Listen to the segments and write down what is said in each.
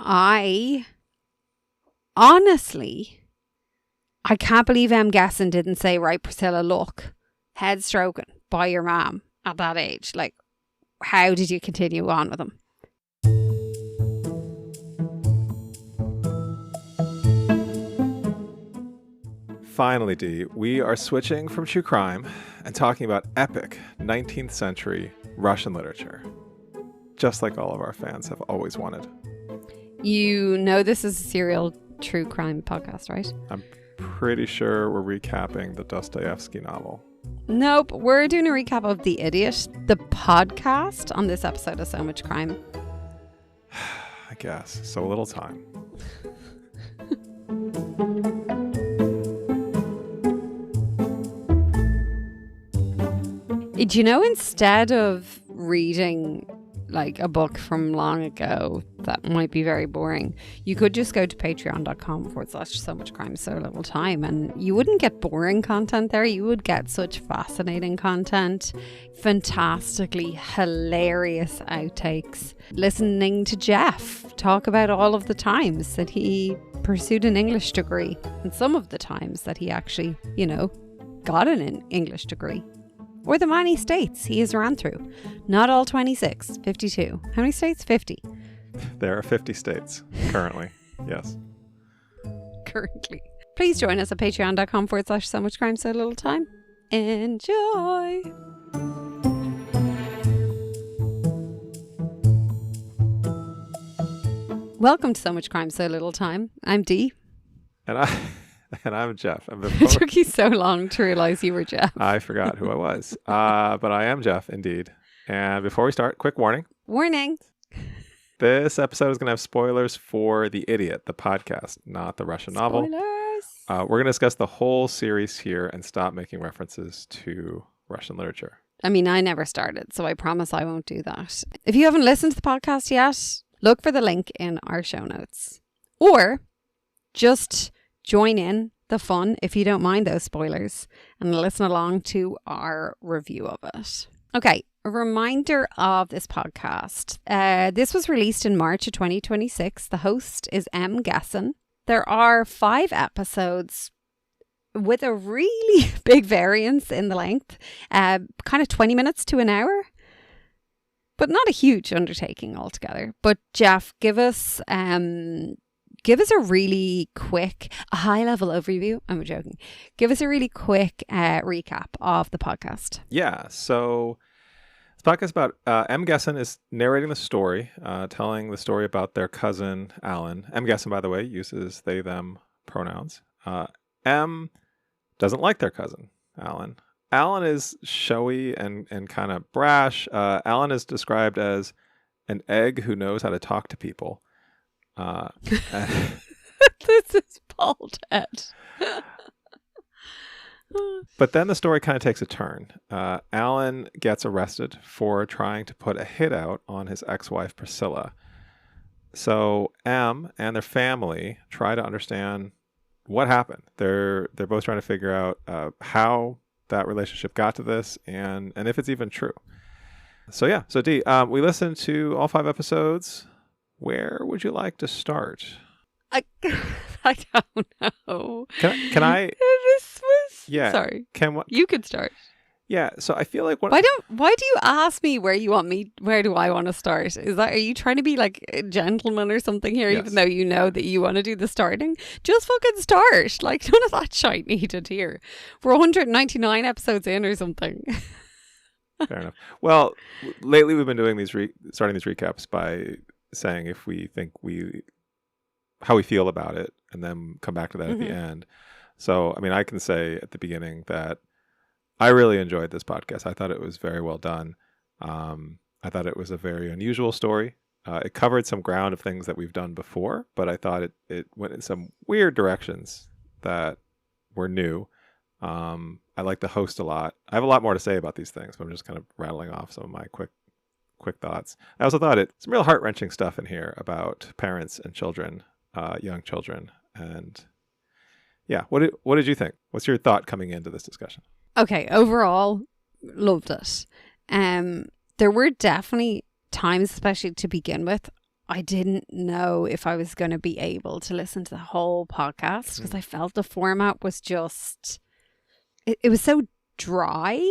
I honestly, I can't believe Gessen didn't say, right, Priscilla, look, head stroking by your mom at that age. Like, how did you continue on with him? Finally, Dee, we are switching from true crime and talking about epic 19th century Russian literature, just like all of our fans have always wanted. You know this is a serial true crime podcast, right? I'm pretty sure we're recapping the Dostoevsky novel. Nope, we're doing a recap of The Idiot, the podcast on this episode of So Much Crime. I guess. So little time. Do you know, instead of reading like a book from long ago that might be very boring, you could just go to patreon.com/so much crime so little time, and you wouldn't get boring content there. You would get such fascinating content, fantastically hilarious outtakes, listening to Jeff talk about all of the times that he pursued an English degree and some of the times that he actually, got an English degree. Or the many states he has ran through. Not all 26, 52. How many states? 50. There are 50 states currently. Yes. Currently. Please join us at patreon.com/so much crime so little time. Enjoy. Welcome to So Much Crime So Little Time. I'm Dee. And I'm Jeff. And It took you so long to realize you were Jeff. I forgot who I was. But I am Jeff, indeed. And before we start, quick warning. Warning. This episode is going to have spoilers for The Idiot, the podcast, not the Russian novel. Spoilers. We're going to discuss the whole series here and stop making references to Russian literature. I mean, I never started, so I promise I won't do that. If you haven't listened to the podcast yet, look for the link in our show notes. Or just join in the fun, if you don't mind those spoilers, and listen along to our review of it. Okay, a reminder of this podcast. This was released in March of 2026. The host is Gessen. There are 5 episodes with a really big variance in the length, kind of 20 minutes to an hour, but not a huge undertaking altogether. But Jeff, give us a really quick, a high-level overview. I'm joking. Give us a really quick recap of the podcast. Yeah, so this podcast about Gessen is narrating the story, telling the story about their cousin, Alan. Gessen, by the way, uses they, them pronouns. M doesn't like their cousin, Alan. Alan is showy and kind of brash. Alan is described as an egg who knows how to talk to people. This is bald head. But then the story kind of takes a turn. Alan gets arrested for trying to put a hit out on his ex-wife Priscilla. So M and their family try to understand what happened. They're both trying to figure out how that relationship got to this and if it's even true. So yeah, so Dee, we listened to all 5 episodes. Where would you like to start? I don't know. Can I? This was. Yeah. Sorry. You could start. Yeah. So I feel like why do you ask me where you want me? Where do I want to start? Are you trying to be like a gentleman or something here? Yes. Even though you know that you want to do the starting, just fucking start. Like, none of that shite needed here. We're 199 episodes in or something. Fair enough. Well, lately we've been doing starting these recaps by saying if we think how we feel about it and then come back to that at the end. So, I mean, I can say at the beginning that I really enjoyed this podcast. I thought it was very well done. I thought it was a very unusual story. It covered some ground of things that we've done before, but I thought it went in some weird directions that were new. I like the host a lot. I have a lot more to say about these things, but I'm just kind of rattling off some of my quick thoughts. I also thought some real heart-wrenching stuff in here about parents and children, young children. And yeah, what did you think? What's your thought coming into this discussion? Okay, overall, loved it. There were definitely times, especially to begin with, I didn't know if I was going to be able to listen to the whole podcast because I felt the format was just, it was so dry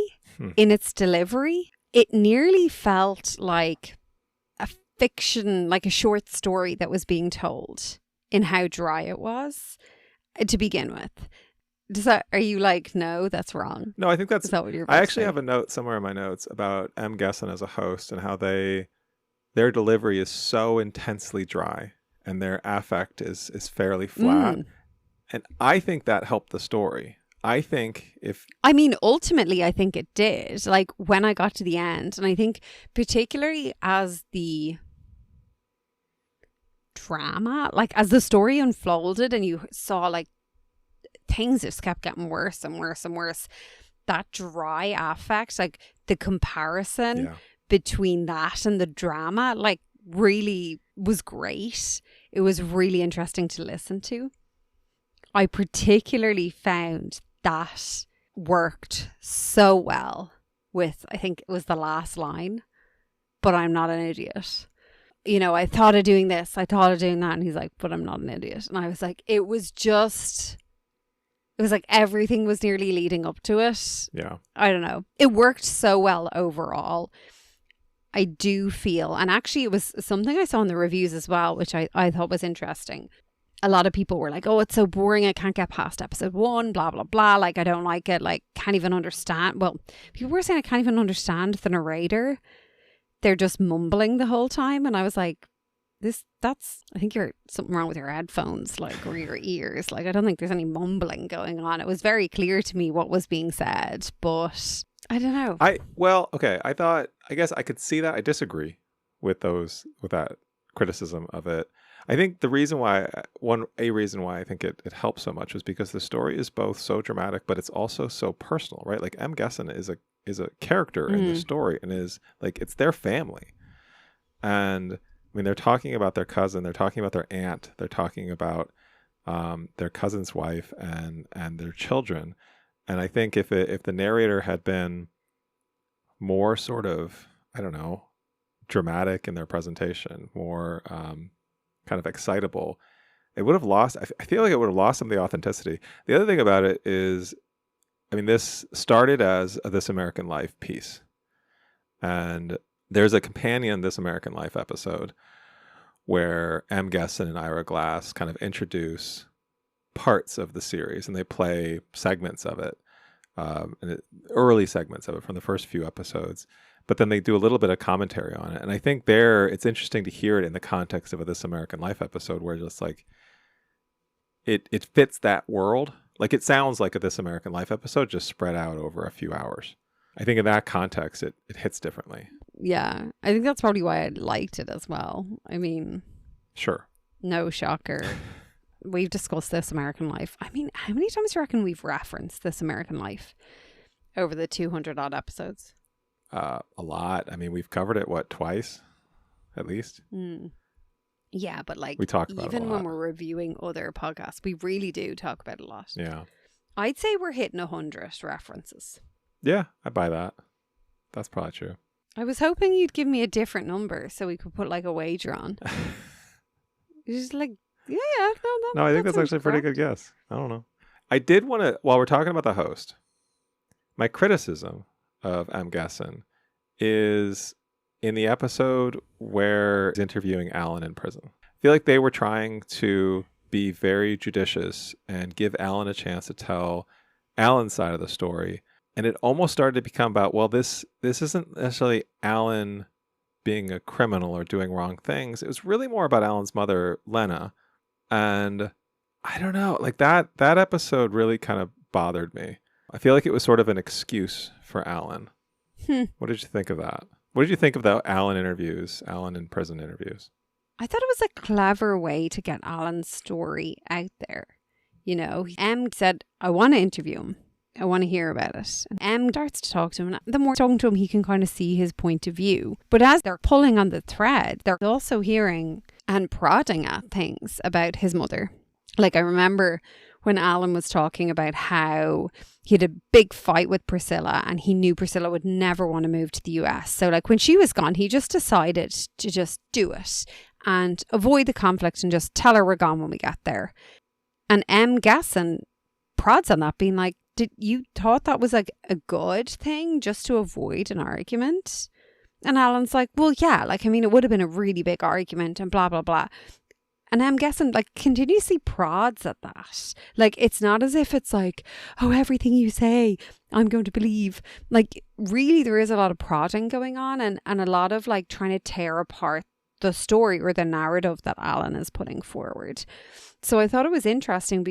in its delivery. It nearly felt like a fiction, like a short story that was being told in how dry it was to begin with. Are you like, no, that's wrong? No, I think that's, Is that what you're about I to actually say? have a note somewhere in my notes about M. Gessen as a host and how their delivery is so intensely dry and their affect is fairly flat. And I think that helped the story. I think I mean, ultimately, I think it did. Like when I got to the end, and I think particularly as the drama, like as the story unfolded and you saw like things just kept getting worse and worse and worse, that dry affect, like the comparison between that and the drama, like really was great. It was really interesting to listen to. I particularly found that worked so well with, I think it was the last line, but I'm not an idiot. You know, I thought of doing this, I thought of doing that. And he's like, but I'm not an idiot. And I was like, it was like everything was nearly leading up to it. Yeah. I don't know. It worked so well overall. I do feel, and actually it was something I saw in the reviews as well, which I thought was interesting. A lot of people were like, oh, it's so boring. I can't get past episode 1, blah, blah, blah. Like, I don't like it. Like, can't even understand. Well, people were saying I can't even understand the narrator. They're just mumbling the whole time. And I was like, I think you're something wrong with your headphones, like, or your ears. Like, I don't think there's any mumbling going on. It was very clear to me what was being said, but I don't know. I guess I could see that. I disagree with that criticism of it. I think a reason why I think it helps so much was because the story is both so dramatic, but it's also so personal, right? Like M. Gessen is a character in the story and is like, it's their family. And I mean, they're talking about their cousin, they're talking about their aunt, they're talking about their cousin's wife and their children. And I think if the narrator had been more sort of, I don't know, dramatic in their presentation, more kind of excitable, it would have lost, I feel like it would have lost some of the authenticity. The other thing about it is, I mean, this started as a This American Life piece. And there's a companion This American Life episode where M. Gessen and Ira Glass kind of introduce parts of the series and they play segments of it, early segments of it from the first few episodes. But then they do a little bit of commentary on it. And I think it's interesting to hear it in the context of a This American Life episode where just like it fits that world. Like it sounds like a This American Life episode just spread out over a few hours. I think in that context, it hits differently. Yeah, I think that's probably why I liked it as well. I mean, sure. No shocker. We've discussed This American Life. I mean, how many times do you reckon we've referenced This American Life over the 200 odd episodes? A lot. I mean, we've covered it, twice at least? Yeah, but like we talk about even it a lot. when we're reviewing other podcasts, we really do talk about it a lot. Yeah. I'd say we're hitting 100 references. Yeah, I buy that. That's probably true. I was hoping you'd give me a different number so we could put like a wager on. You're just like, yeah, no, I think that's actually a pretty good guess. I don't know. I did want to, while we're talking about the host, my criticism of M. Gessen is in the episode where he's interviewing Alan in prison. I feel like they were trying to be very judicious and give Alan a chance to tell Alan's side of the story. And it almost started to become about, well, this isn't necessarily Alan being a criminal or doing wrong things. It was really more about Alan's mother, Lena. And I don't know, like that episode really kind of bothered me. I feel like it was sort of an excuse for Alan. What did you think of that? What did you think of the Alan in prison interviews? I thought it was a clever way to get Alan's story out there. You know, M said, I want to interview him. I want to hear about it. And M starts to talk to him. And the more talking to him, he can kind of see his point of view. But as they're pulling on the thread, they're also hearing and prodding at things about his mother. Like I remember when Alan was talking about how he had a big fight with Priscilla and he knew Priscilla would never want to move to the US. So like when she was gone, he just decided to just do it. and avoid the conflict and just tell her we're gone when we get there. And Gessen prods on that, being like, did you thought that was like a good thing just to avoid an argument? And Alan's like, well, yeah, like, I mean, it would have been a really big argument and blah, blah, blah. And I'm guessing, like, continuously prods at that. Like, it's not as if it's like, oh, everything you say, I'm going to believe. Like, really, there is a lot of prodding going on and a lot of, like, trying to tear apart the story or the narrative that Alan is putting forward. So I thought it was interesting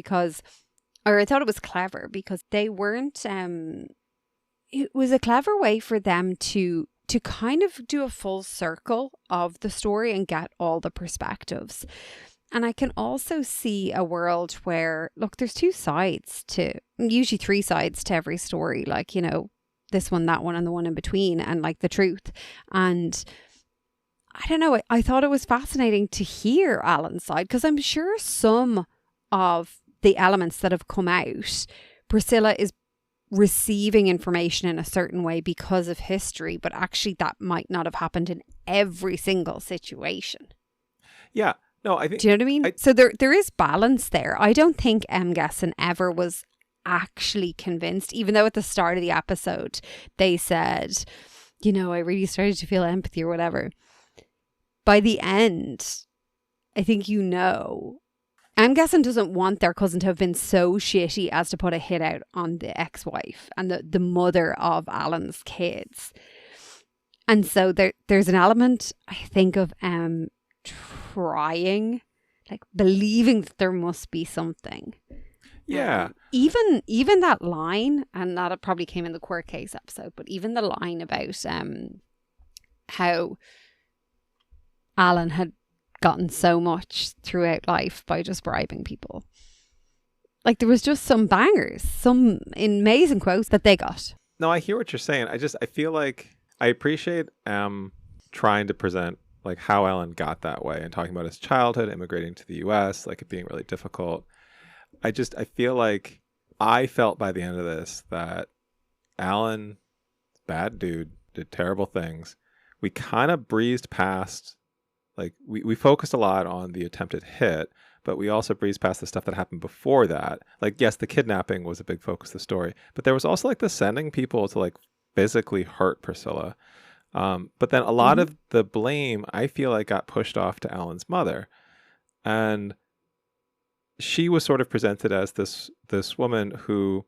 I thought it was clever because they weren't, it was a clever way for them to kind of do a full circle of the story and get all the perspectives. And I can also see a world where, look, there's usually three sides to every story, like, you know, this one, that one, and the one in between, and like the truth. And I don't know, I thought it was fascinating to hear Alan's side, because I'm sure some of the elements that have come out, Priscilla is receiving information in a certain way because of history, but actually that might not have happened in every single situation. Yeah. No, I think... Do you know what I mean? So there is balance there. I don't think Gessen ever was actually convinced, even though at the start of the episode they said, you know, I really started to feel empathy or whatever. By the end, I think, you know, Gessen doesn't want their cousin to have been so shitty as to put a hit out on the ex-wife and the mother of Alan's kids. And so there's an element, I think, of trying, like, believing that there must be something. Yeah. Even that line, and that probably came in the court case episode, but even the line about how Alan had gotten so much throughout life by just bribing people. Like, there was just some bangers, some amazing quotes that they got. No, I hear what you're saying. I feel like I appreciate trying to present like how Alan got that way and talking about his childhood, immigrating to the US, like it being really difficult. I feel like I felt by the end of this that Alan, bad dude, did terrible things. We kind of breezed past, like we focused a lot on the attempted hit, but we also breezed past the stuff that happened before that. Like, yes, the kidnapping was a big focus of the story, but there was also like the sending people to like physically hurt Priscilla. But then a lot of the blame, I feel like, got pushed off to Alan's mother. And she was sort of presented as this woman who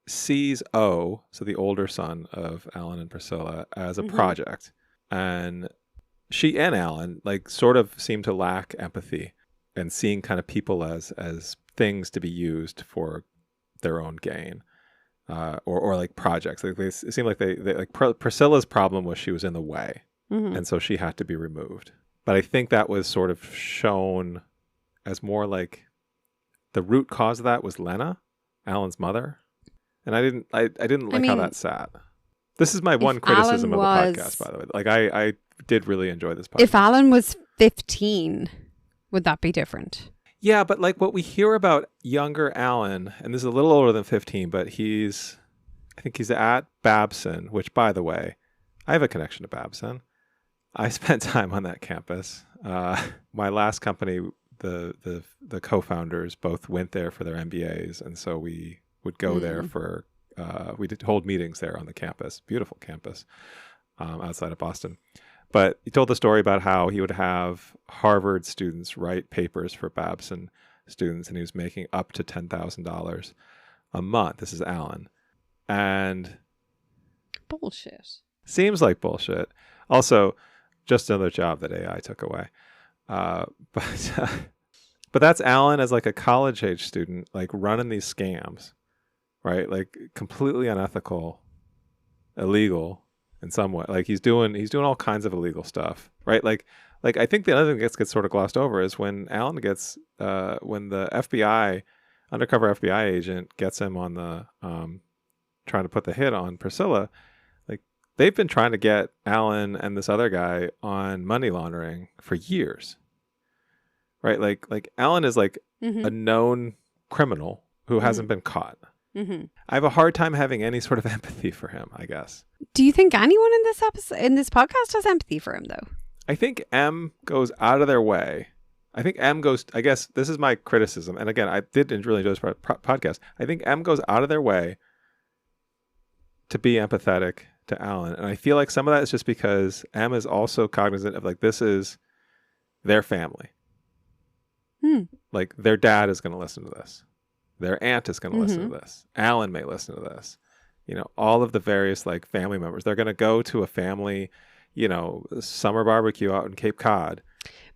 sees O, so the older son of Alan and Priscilla, as a project. And she and Alan like sort of seem to lack empathy and seeing kind of people as things to be used for their own gain. Or like projects. Like it seemed like they like Priscilla's problem was she was in the way, and so she had to be removed. But I think that was sort of shown as more like the root cause of that was Lena, Alan's mother, and I didn't like how that sat. This is my one criticism of the podcast, by the way. Like I did really enjoy this podcast. If Alan was 15, would that be different? Yeah, but like what we hear about younger Alan, and this is a little older than 15, but I think he's at Babson, which, by the way, I have a connection to Babson. I spent time on that campus. My last company, the co-founders both went there for their MBAs, and so we would go there for, we did hold meetings there on the campus. Beautiful campus outside of Boston. But he told the story about how he would have Harvard students write papers for Babson students, and he was making up to $10,000 a month. This is Alan. And bullshit. Seems like bullshit. Also, just another job that AI took away. But that's Alan as like a college-age student, like running these scams, right? Like completely unethical, illegal. In some way, like he's doing all kinds of illegal stuff, right? Like I think the other thing that gets sort of glossed over is when Alan gets when the undercover FBI agent gets him on the trying to put the hit on Priscilla. Like they've been trying to get Alan and this other guy on money laundering for years, right? Like Alan is like a known criminal who hasn't been caught. I have a hard time having any sort of empathy for him, I guess. Do you think anyone in this podcast has empathy for him, though? I think M goes out of their way. I think M goes, I guess this is my criticism. And again, I did really enjoy this podcast. I think M goes out of their way to be empathetic to Alan. And I feel like some of that is just because M is also cognizant of like, this is their family. Like their dad is going to listen to this. Their aunt is going to listen to this. Alan may listen to this. You know, all of the various like family members, they're going to go to a family, you know, summer barbecue out in Cape Cod.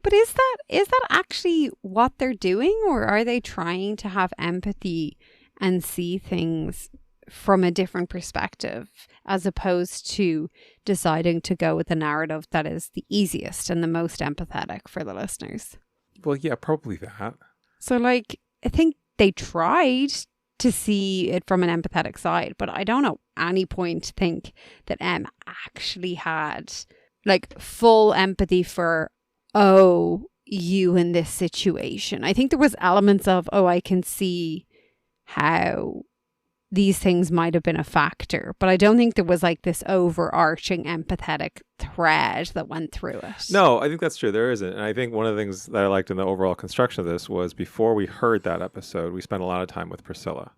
But is that actually what they're doing, or are they trying to have empathy and see things from a different perspective as opposed to deciding to go with the narrative that is the easiest and the most empathetic for the listeners? Well, yeah, probably that. So like, I think they tried to see it from an empathetic side, but I don't at any point think that M actually had like full empathy for, oh, you in this situation. I think there was elements of, oh, I can see how these things might have been a factor, but I don't think there was like this overarching empathetic thread that went through it. No, I think that's true. There isn't. And I think one of the things that I liked in the overall construction of this was before we heard that episode, we spent a lot of time with Priscilla.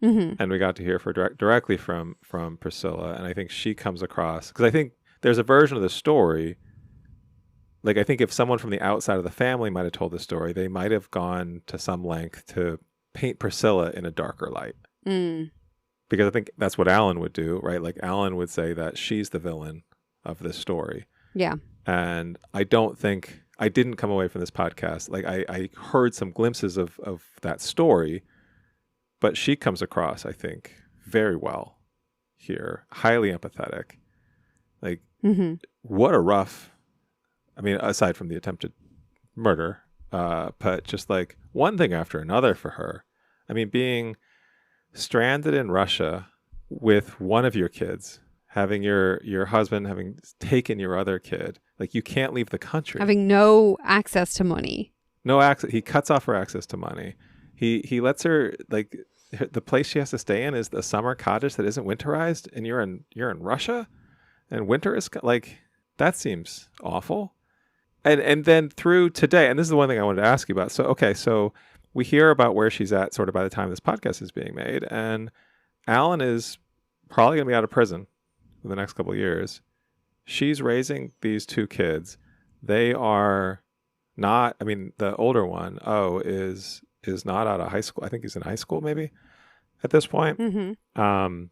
And we got to hear directly from Priscilla. And I think she comes across, because I think there's a version of the story. Like, I think if someone from the outside of the family might have told the story, they might have gone to some length to paint Priscilla in a darker light. Because I think that's what Alan would do, right? Like Alan would say that she's the villain of this story. Yeah. And I didn't come away from this podcast. Like I heard some glimpses of that story, but she comes across, I think, very well here. Highly empathetic. Like what a rough, I mean, aside from the attempted murder, but just like one thing after another for her. I mean, being stranded in Russia with one of your kids, having your husband having taken your other kid, like you can't leave the country, having no access to money, no access. He cuts off her access to money. He lets her, like, the place she has to stay in is the summer cottage that isn't winterized, and you're in Russia, and winter is like, that seems awful. And then through today, and this is the one thing I wanted to ask you about. So okay, so we hear about where she's at sort of by the time this podcast is being made. And Alan is probably going to be out of prison in the next couple of years. She's raising these two kids. They are not, I mean, the older one, is not out of high school. I think he's in high school maybe at this point. And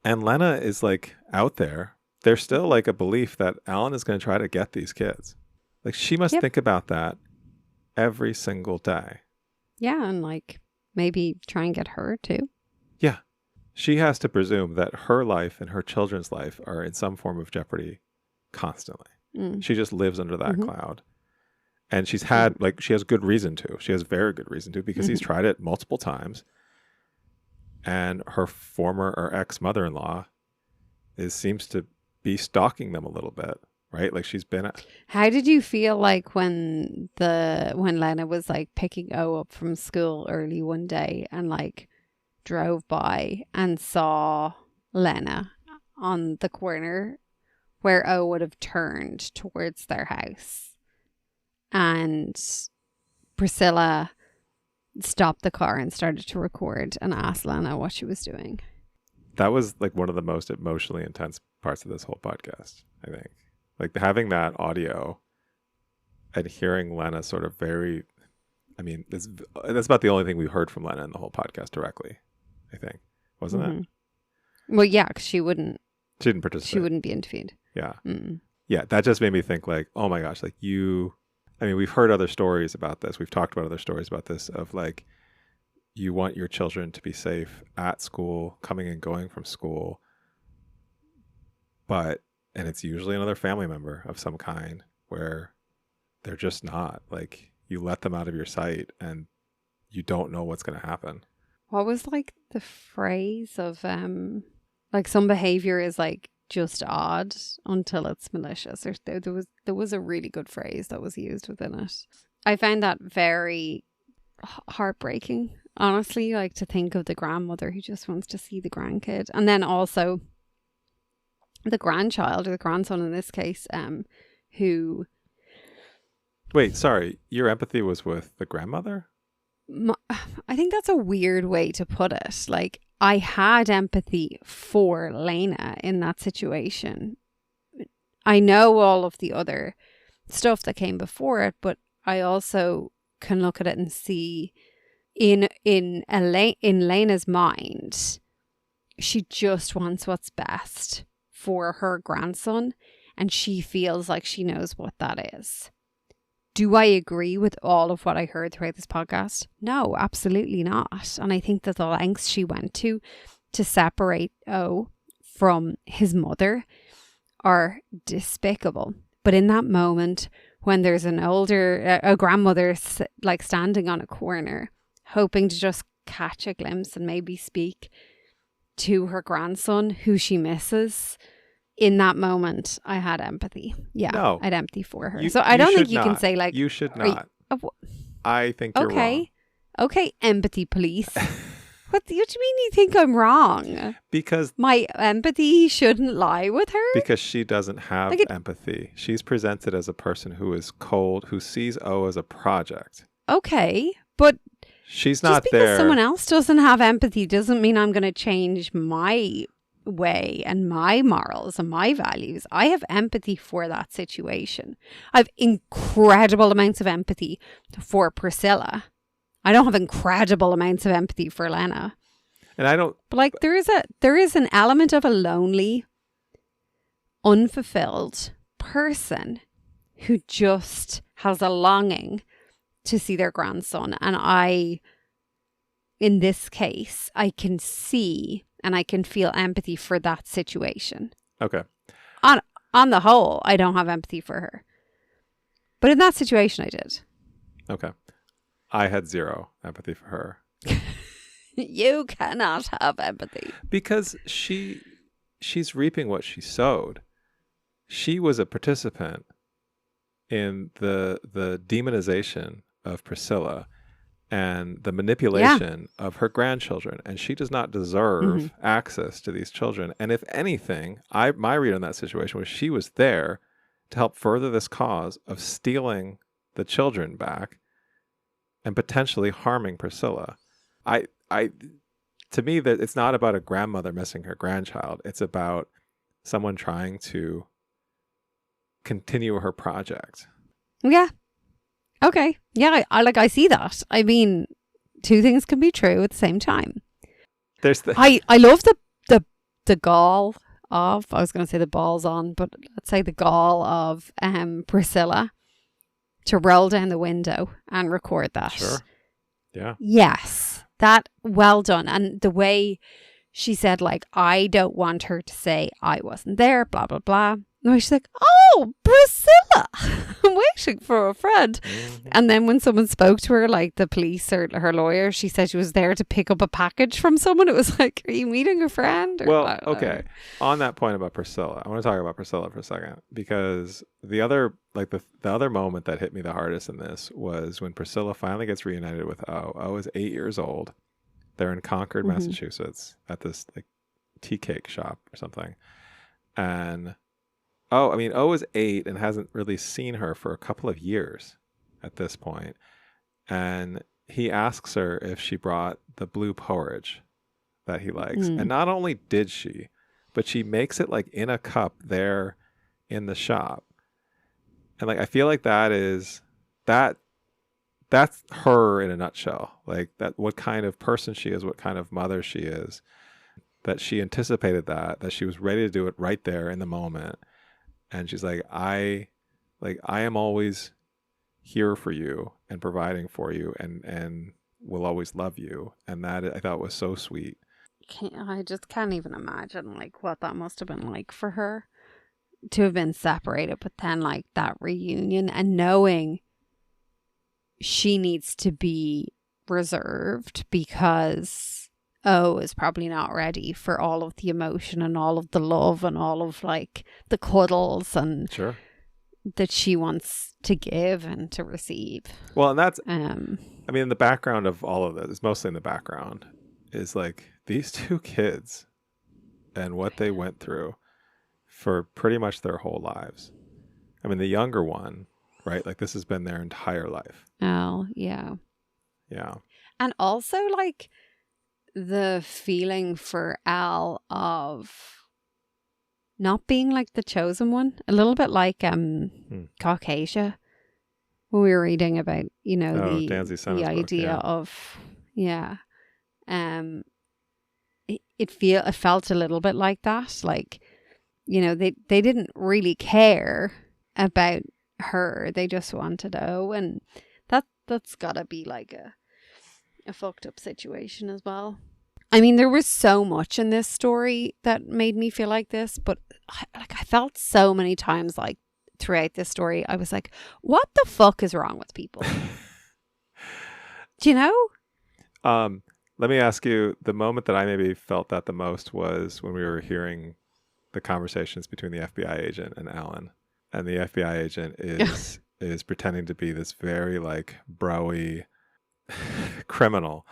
Lena is like out there. There's still like a belief that Alan is going to try to get these kids. Like she must think about that every single day. Yeah, and like maybe try and get her too. Yeah. She has to presume that her life and her children's life are in some form of jeopardy constantly. She just lives under that cloud. And she's had, like, she has good reason to. She has very good reason to, because he's tried it multiple times. And her former or ex-mother-in-law seems to be stalking them a little bit. Right? Like she's been How did you feel like when Lena was like picking O up from school early one day and like drove by and saw Lena on the corner where O would have turned towards their house, and Priscilla stopped the car and started to record and asked Lena what she was doing? That was like one of the most emotionally intense parts of this whole podcast, I think. Like having that audio and hearing Lena sort of very, I mean, that's about the only thing we heard from Lena in the whole podcast directly, I think. Wasn't it? Well, yeah, because she didn't participate. She wouldn't be interviewed. Yeah. Yeah, that just made me think like, oh my gosh, like I mean, we've heard other stories about this. We've talked about other stories about this of like, you want your children to be safe at school, coming and going from school. And it's usually another family member of some kind where they're just not. Like, you let them out of your sight and you don't know what's going to happen. What was like the phrase of like some behavior is like just odd until it's malicious, or there was a really good phrase that was used within it. I found that very heartbreaking, honestly, like to think of the grandmother who just wants to see the grandkid. And then also the grandchild or the grandson in this case, who Wait, sorry. Your empathy was with the grandmother? I think that's a weird way to put it. Like, I had empathy for Lena in that situation. I know all of the other stuff that came before it, but I also can look at it and see in Lena's mind, she just wants what's best for her grandson, and she feels like she knows what that is. Do I agree with all of what I heard throughout this podcast? No, absolutely not. And I think that the lengths she went to separate O from his mother are despicable. But in that moment, when there's a grandmother like standing on a corner, hoping to just catch a glimpse and maybe speak to her grandson who she misses, in that moment, I had empathy. Yeah, No, I had empathy for her. So I don't think you can say like... You should not. I think you're wrong. Okay, empathy police. What do you mean you think I'm wrong? Because my empathy shouldn't lie with her? Because she doesn't have empathy. She's presented as a person who is cold, who sees O as a project. Okay, but she's not just there. Because someone else doesn't have empathy doesn't mean I'm going to change my way and my morals and my values. I have empathy for that situation. I have incredible amounts of empathy for Priscilla. I don't have incredible amounts of empathy for Lena. And I don't... But like there is an element of a lonely, unfulfilled person who just has a longing to see their grandson. And in this case, I can see and I can feel empathy for that situation. Okay. On the whole, I don't have empathy for her. But in that situation, I did. Okay. I had zero empathy for her. You cannot have empathy. Because she's reaping what she sowed. She was a participant in the demonization of Priscilla and the manipulation of her grandchildren, and she does not deserve access to these children. And if anything, my read on that situation was she was there to help further this cause of stealing the children back and potentially harming Priscilla. To me, that it's not about a grandmother missing her grandchild. It's about someone trying to continue her project. Yeah. Okay. Yeah, I see that. I mean, two things can be true at the same time. I love the gall of, I was going to say the balls on, but let's say the gall of Priscilla to roll down the window and record that. Sure. Yeah. Yes. That, well done. And the way she said, like, I don't want her to say I wasn't there, blah, blah, blah. And she's like, oh, Priscilla, I'm waiting for a friend. Mm-hmm. And then when someone spoke to her, like the police or her lawyer, she said she was there to pick up a package from someone. It was like, are you meeting a friend? Well, okay. On that point about Priscilla, I want to talk about Priscilla for a second, because the other moment that hit me the hardest in this was when Priscilla finally gets reunited with O. O is 8 years old. They're in Concord, Massachusetts at this like tea cake shop or something. And O is 8 and hasn't really seen her for a couple of years at this point. And he asks her if she brought the blue porridge that he likes. And not only did she, but she makes it like in a cup there in the shop. And like, I feel like that's her in a nutshell. Like that, what kind of person she is, what kind of mother she is, that she anticipated that she was ready to do it right there in the moment. And she's like, I am always here for you and providing for you and will always love you. And that I thought was so sweet. I just can't even imagine like what that must have been like for her to have been separated, but then like that reunion and knowing she needs to be reserved because O is probably not ready for all of the emotion and all of the love and all of like the cuddles and that she wants to give and to receive. Well, and that's, I mean, the background of all of this, mostly in the background, is like these two kids and what they went through for pretty much their whole lives. I mean, the younger one, right? Like this has been their entire life. Oh, yeah. Yeah. And also like the feeling for Al of not being like the chosen one, a little bit like Caucasia, when we were reading about, the idea of it felt a little bit like that, like, they didn't really care about her, they just wanted Owen. That's gotta be like a fucked up situation as well. I mean, there was so much in this story that made me feel like this, but I felt so many times like throughout this story, I was like, what the fuck is wrong with people? Do you know? Let me ask you, the moment that I maybe felt that the most was when we were hearing the conversations between the FBI agent and Alan. And the FBI agent is pretending to be this very like broy criminal,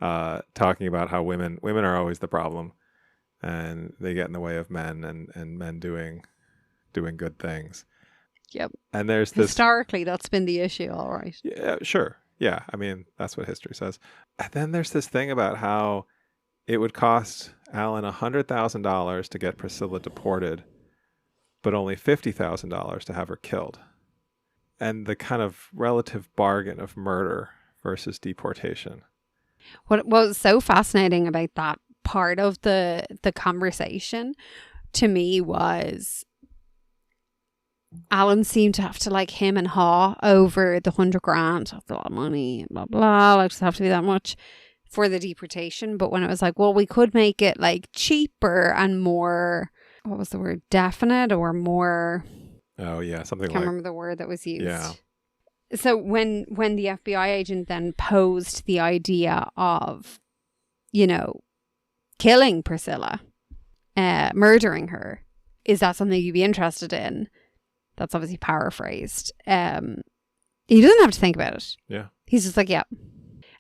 talking about how women are always the problem and they get in the way of men and men doing good things. Yep. And there's this, historically that's been the issue, all right. Yeah, sure. Yeah, I mean, that's what history says. And then there's this thing about how it would cost Alan $100,000 to get Priscilla deported, but only $50,000 to have her killed. And the kind of relative bargain of murder versus deportation. What was so fascinating about that part of the conversation to me was Alan seemed to have to like him and haw over the $100,000. That's a lot of money, blah blah. Like, just have to be that much for the deportation. But when it was like, well, we could make it like cheaper and more, what was the word, definite or more? Oh yeah, something. I can't remember the word that was used. Yeah. So when the FBI agent then posed the idea of, killing Priscilla, murdering her, is that something you'd be interested in? That's obviously paraphrased. He doesn't have to think about it. Yeah. He's just like, yeah.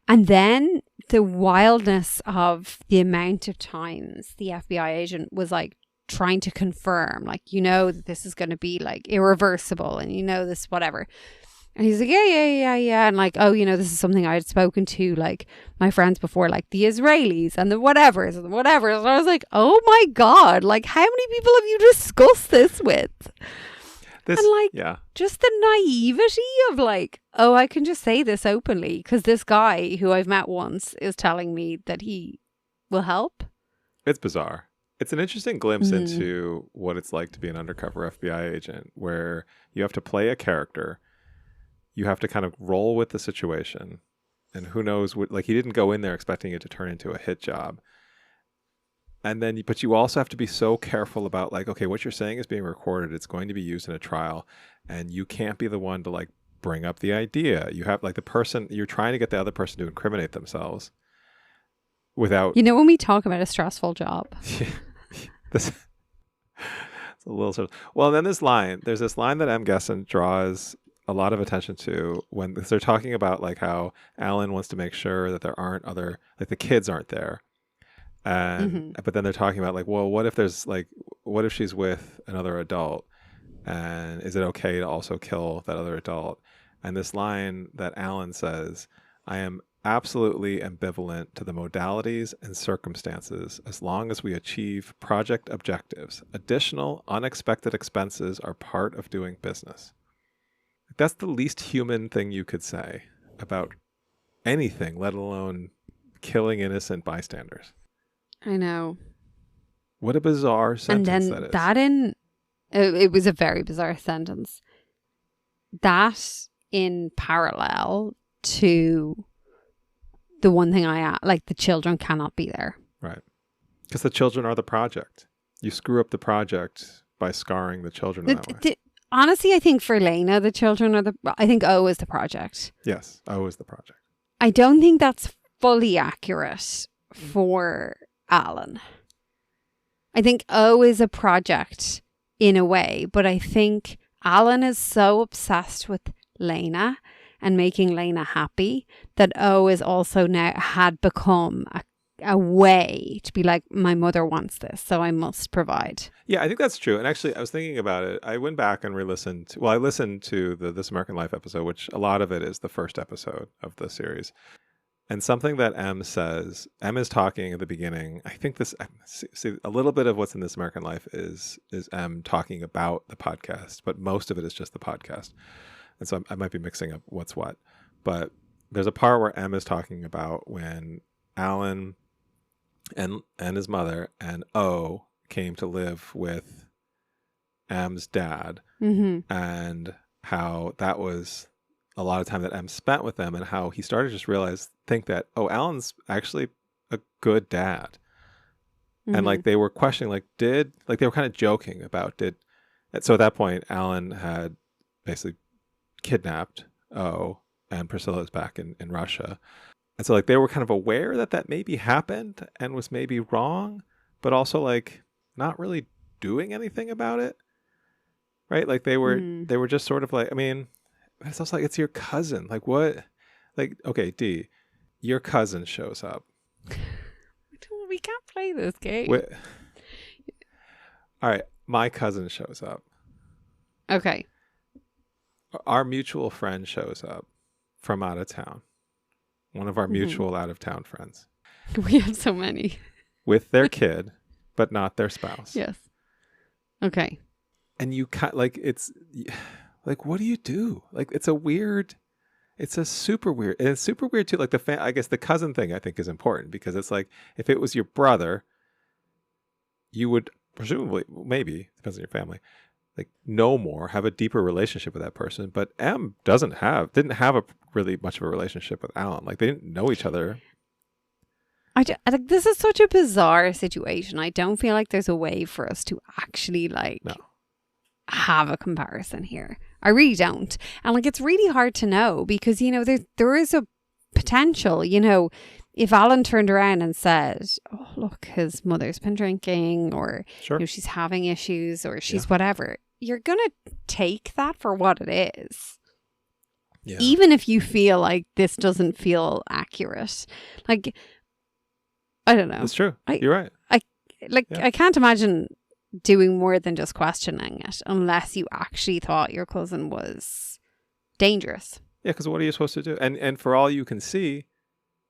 And then the wildness of the amount of times the FBI agent was like trying to confirm, like, that this is going to be like irreversible and this, whatever. And he's like, yeah. And like, oh, this is something I had spoken to like my friends before, like the Israelis and the whatevers and the whatever. And I was like, oh my God, like how many people have you discussed this with? Just the naivety of like, oh, I can just say this openly because this guy who I've met once is telling me that he will help. It's bizarre. It's an interesting glimpse into what it's like to be an undercover FBI agent, where you have to play a character. You have to kind of roll with the situation. And who knows what, like, he didn't go in there expecting it to turn into a hit job. And then, but you also have to be so careful about like, okay, what you're saying is being recorded. It's going to be used in a trial. And you can't be the one to like bring up the idea. You have like the person, you're trying to get the other person to incriminate themselves without. When we talk about a stressful job. It's a little sort of, well, then there's this line that M. Gessen draws a lot of attention to when they're talking about like how Alan wants to make sure that there aren't other, like the kids aren't there. And but then they're talking about like, well, what if she's with another adult, and is it okay to also kill that other adult? And this line that Alan says, I am absolutely ambivalent to the modalities and circumstances as long as we achieve project objectives. Additional unexpected expenses are part of doing business. That's the least human thing you could say about anything, let alone killing innocent bystanders. I know. What a bizarre sentence that is. It was a very bizarre sentence. That in parallel to the one thing like the children cannot be there. Right. Because the children are the project. You screw up the project by scarring the children that way. Honestly, I think for Lena, the children are I think O is the project. Yes, O is the project. I don't think that's fully accurate for Alan. I think O is a project in a way, but I think Alan is so obsessed with Lena and making Lena happy that O is also now had become a way to be like, my mother wants this, so I must provide. Yeah, I think that's true. And actually, I was thinking about it. I went back and re-listened. I listened to the This American Life episode, which a lot of it is the first episode of the series. And something that Em says, Em is talking at the beginning. I think this, see, a little bit of what's in This American Life is Em talking about the podcast, but most of it is just the podcast. And so I might be mixing up what's what. But there's a part where Em is talking about when Alan and his mother and O came to live with Em's dad, and how that was a lot of time that Em spent with them, and how he started to just think that, oh, Alan's actually a good dad. And like they were questioning, they were kind of joking about so at that point Alan had basically kidnapped O, and Priscilla is back in Russia. And so like they were kind of aware that maybe happened and was maybe wrong, but also like not really doing anything about it. Right? Like they were just sort of like, I mean, it's also like, it's your cousin. Like what? Like, okay, D, your cousin shows up. We can't play this game. All right, my cousin shows up. Okay. Our mutual friend shows up from out of town. One of our mutual out of town friends. We have so many. With their kid, but not their spouse. Yes. Okay. And you it's like, what do you do? Like, it's super weird. And it's super weird too. Like I guess the cousin thing I think is important, because it's like, if it was your brother, you would presumably, maybe, depends on your family, like know more, have a deeper relationship with that person. But Em didn't have a really much of a relationship with Alan. Like they didn't know each other. I think this is such a bizarre situation. I don't feel like there's a way for us to actually have a comparison here. I really don't. And like, it's really hard to know, because, there is a potential, if Alan turned around and said, oh, look, his mother's been drinking, or sure, she's having issues, or she's whatever, you're going to take that for what it is. Yeah. Even if you feel like this doesn't feel accurate. Like, I don't know. It's true. You're right. I can't imagine doing more than just questioning it, unless you actually thought your cousin was dangerous. Yeah, because what are you supposed to do? And for all you can see,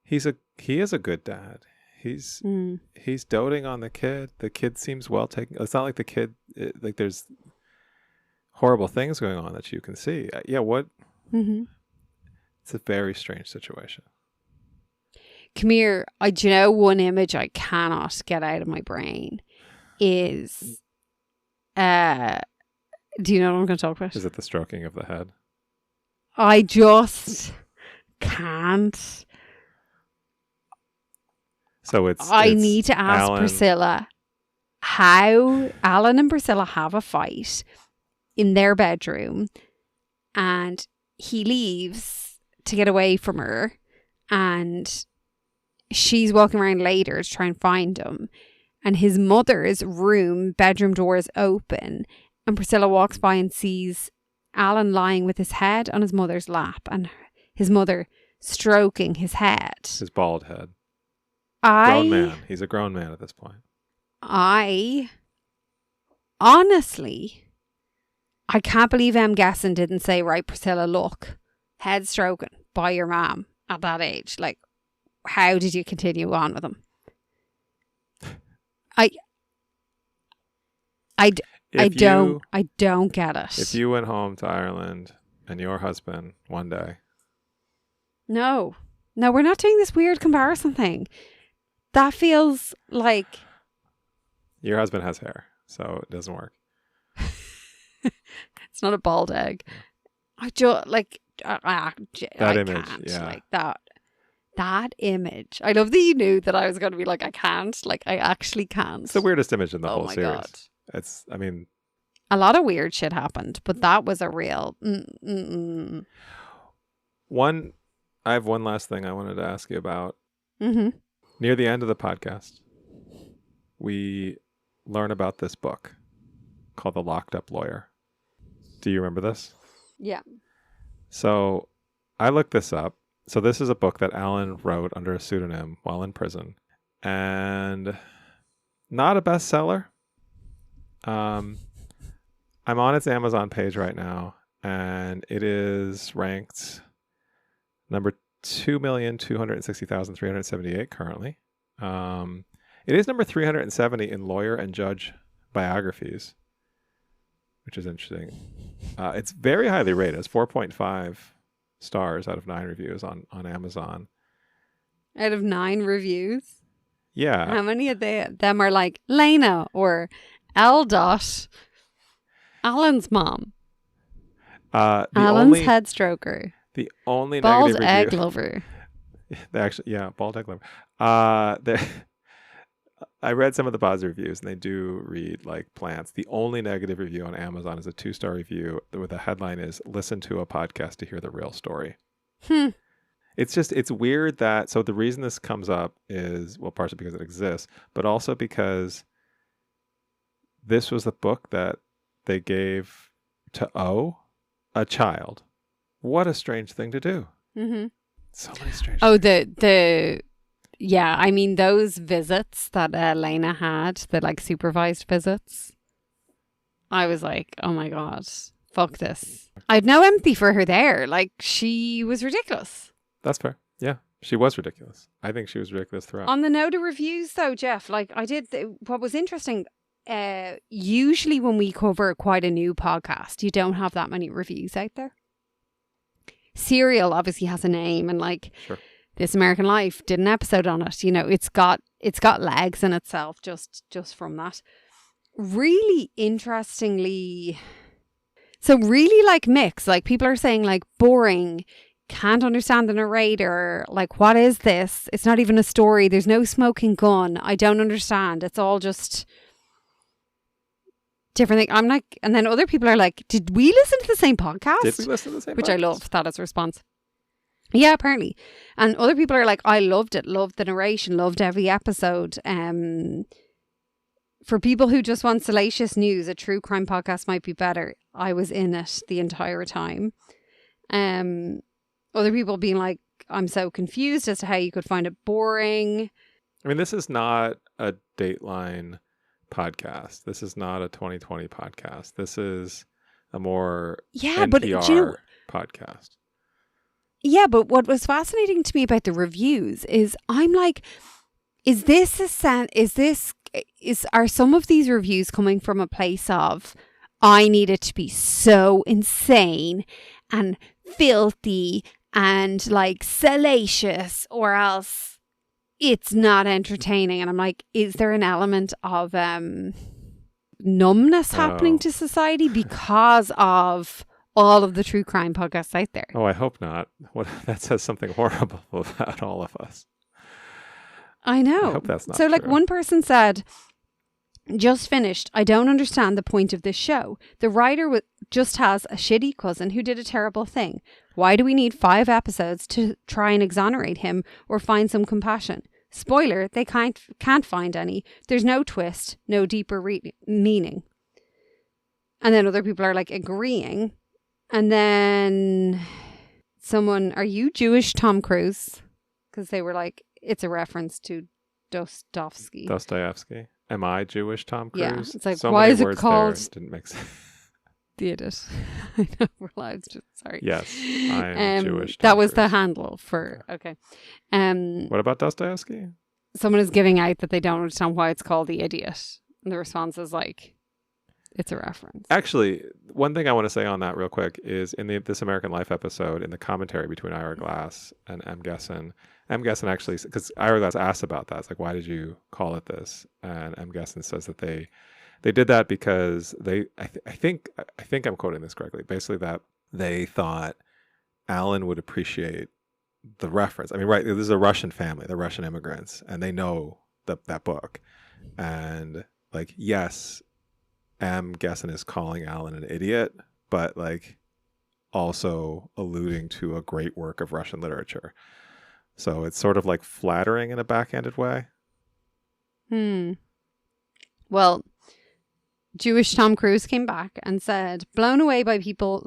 he is a good dad. He's doting on the kid. The kid seems well taken. It's not like the kid there's horrible things going on that you can see. What? It's a very strange situation. Come here. One image I cannot get out of my brain is, do you know what I'm going to talk about? Is it the stroking of the head? I just can't. So I need to ask Alan. Priscilla how Alan and Priscilla have a fight in their bedroom, and he leaves to get away from her, and she's walking around later to try and find him, and his mother's bedroom door is open, and Priscilla walks by and sees Alan lying with his head on his mother's lap, and his mother stroking his head. His bald head. Grown man. He's a grown man at this point. Honestly, I can't believe Gessen didn't say, right, Priscilla, look, head stroking by your mom at that age. Like, how did you continue on with him? I don't get it. If you went home to Ireland and your husband one day. No, we're not doing this weird comparison thing. That feels like... Your husband has hair, so it doesn't work. It's not a bald egg. I just that image, can't. Like that image. I love that you knew that I was going to be like, I can't. Like, I actually can't. It's the weirdest image in the whole series. God. It's, I mean... A lot of weird shit happened, but that was a real... I have one last thing I wanted to ask you about. Mm-hmm. Near the end of the podcast, we learn about this book called The Locked Up Lawyer. Do you remember this? Yeah. So I looked this up. So this is a book that Alan wrote under a pseudonym while in prison. and not a bestseller. I'm on its Amazon page right now, and it is ranked number 2,260,378 currently. It is number 370 in lawyer and judge biographies, which is interesting. It's very highly rated. It's 4.5 stars out of 9 reviews on Amazon. Out of 9 reviews? Yeah. How many of them are like Lena or L. Alan's mom? Alan's head stroker. The only bald negative egg review. lover. Bald egg lover. I read some of the positive reviews, and they do read like plants. The only negative review on Amazon is a 2-star review with the headline is "Listen to a podcast to hear the real story." It's weird that, so the reason this comes up is, well, partially because it exists, but also because this was the book that they gave to a child. What a strange thing to do. Mm-hmm. So many strange things. Yeah, I mean, those visits that Lena had, the like supervised visits, I was like, oh my God, fuck this. I had no empathy for her there. Like, she was ridiculous. That's fair. Yeah, she was ridiculous. I think she was ridiculous throughout. On the note of reviews, though, Jeff, like what was interesting, usually when we cover quite a new podcast, you don't have that many reviews out there. Serial obviously has a name, and like sure. This American Life did an episode on it. You know, it's got legs in itself just from that. Really interestingly, so really like mixed. Like people are saying like boring, can't understand the narrator. Like, what is this? It's not even a story. There's no smoking gun. I don't understand. It's all just different thing. I'm like, and then other people are like, did we listen to the same podcast? Did we listen to the same Which podcast? I love that as a response. Yeah, apparently. And other people are like, I loved it, loved the narration, loved every episode. For people who just want salacious news, a true crime podcast might be better. I was in it the entire time. Other people being like, I'm so confused as to how you could find it boring. I mean, this is not a Dateline podcast. This is not a 2020 podcast. This is a more NPR podcast. Yeah, but what was fascinating to me about the reviews is I'm like, are some of these reviews coming from a place of, I need it to be so insane and filthy and like salacious, or else it's not entertaining? And I'm like, is there an element of numbness happening to society because of all of the true crime podcasts out there? Oh, I hope not. That says something horrible about all of us. I know. I hope that's not so true. Like one person said, just finished. I don't understand the point of this show. The writer just has a shitty cousin who did a terrible thing. Why do we need 5 episodes to try and exonerate him or find some compassion? Spoiler, they can't find any. There's no twist, no deeper meaning. And then other people are like agreeing. And then someone, are you Jewish Tom Cruise? Because they were like, it's a reference to Dostoevsky. Am I Jewish Tom Cruise? Yeah, it's like, so why many is it words called? There didn't make sense. The edit. I know, I was just sorry. Yes, I am Jewish Tom That was Cruise. the handle for, okay. What about Dostoevsky? Someone is giving out that they don't understand why it's called The Idiot. And the response is like, it's a reference. Actually, one thing I want to say on that real quick is in This American Life episode, in the commentary between Ira Glass and M. Gessen actually, because Ira Glass asked about that, it's like, why did you call it this? And M. Gessen says that they did that because I think I'm quoting this correctly, basically that they thought Alan would appreciate the reference. I mean, right, this is a Russian family, they're Russian immigrants, and they know that book. And like, yes, M. Gessen is calling Alan an idiot, but like also alluding to a great work of Russian literature. So it's sort of like flattering in a backhanded way. Well, Jewish Tom Cruise came back and said, blown away by people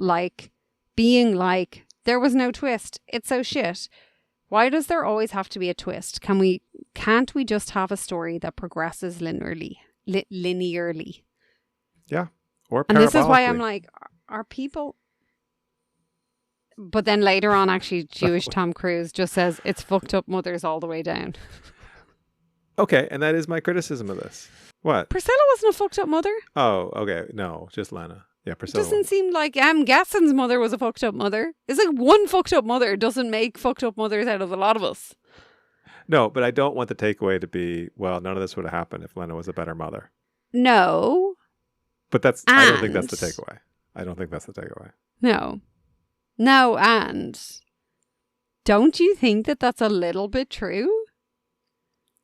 being like, there was no twist. It's so shit. Why does there always have to be a twist? Can we can't we just have a story that progresses linearly? Yeah. Or And this is why I'm parabolically. like, are people... But then later on, actually, Jewish Tom Cruise just says it's fucked up mothers all the way down. Okay, and that is my criticism of this. What? Priscilla wasn't a fucked up mother. Oh, okay. No, just Lena. Yeah, It Priscilla. doesn't seem like Gessen's mother was a fucked up mother. It's like one fucked up mother doesn't make fucked up mothers out of a lot of us. No, but I don't want the takeaway to be, well, none of this would have happened if Lena was a better mother. No. But I don't think And- that's the takeaway. I don't think that's the takeaway. No. No, and don't you think that that's a little bit true?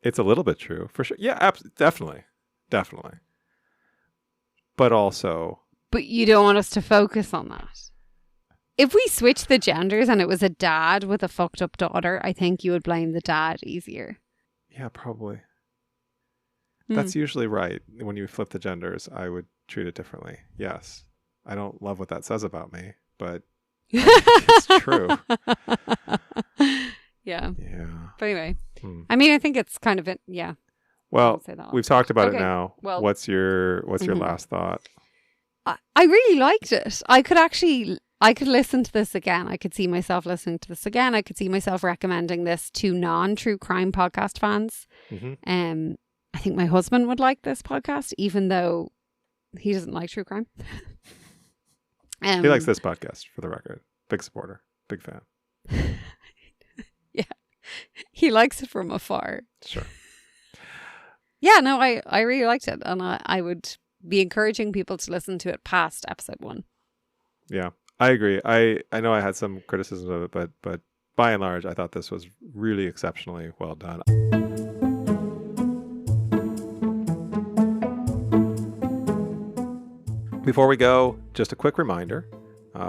It's a little bit true, for sure. Yeah, definitely. Definitely. But also... But you don't want us to focus on that. If we switch the genders and it was a dad with a fucked up daughter, I think you would blame the dad easier. Yeah, probably. Hmm. That's usually right. When you flip the genders, I would treat it differently. Yes. I don't love what that says about me, but I think it's true. Yeah. Yeah. But anyway, Hmm. I mean, I think it's kind of it. Yeah. Well, I'll say that. we've talked about it Okay, now. well- What's your Mhm. last thought? I really liked it. I could listen to this again. I could see myself listening to this again. I could see myself recommending this to non-true crime podcast fans. Mm-hmm. I think my husband would like this podcast, even though he doesn't like true crime. He likes this podcast, for the record. Big supporter. Big fan. Yeah. He likes it from afar. Sure. Yeah, no, I really liked it. And I would be encouraging people to listen to it past episode 1. Yeah, I agree. I know I had some criticism of it, but by and large, I thought this was really exceptionally well done. Before we go, just a quick reminder.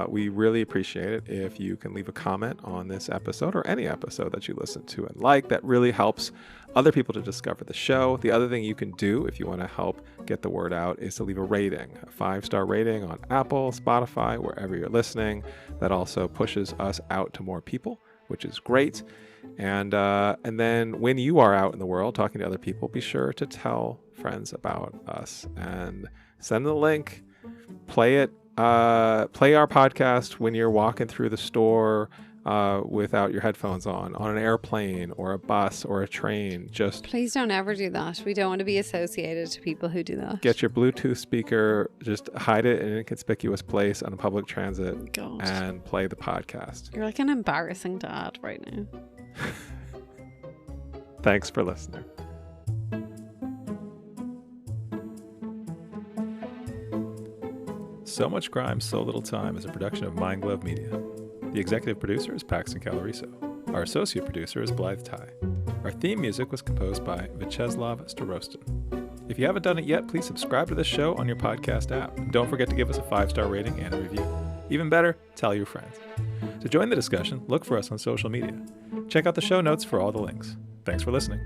We really appreciate it if you can leave a comment on this episode or any episode that you listen to and like. That really helps other people to discover the show. The other thing you can do if you want to help get the word out is to leave a rating, a 5-star rating on Apple, Spotify, wherever you're listening. That also pushes us out to more people, which is great. And then when you are out in the world talking to other people, be sure to tell friends about us and send them the link. Play it. Play our podcast when you're walking through the store without your headphones on an airplane or a bus or a train. Just Please don't ever do that. We don't want to be associated to people who do that. get your Bluetooth speaker, just hide it in an inconspicuous place on a public transit God. and play the podcast. You're like an embarrassing dad right now. Thanks for listening. So Much Crime, So Little Time is a production of Mind Glove Media. The executive producer is Paxton Caloriso. Our associate producer is Blythe Ty. Our theme music was composed by Vyacheslav Starostin. If you haven't done it yet, please subscribe to this show on your podcast app. And don't forget to give us a 5-star rating and a review. Even better, tell your friends. To join the discussion, look for us on social media. Check out the show notes for all the links. Thanks for listening.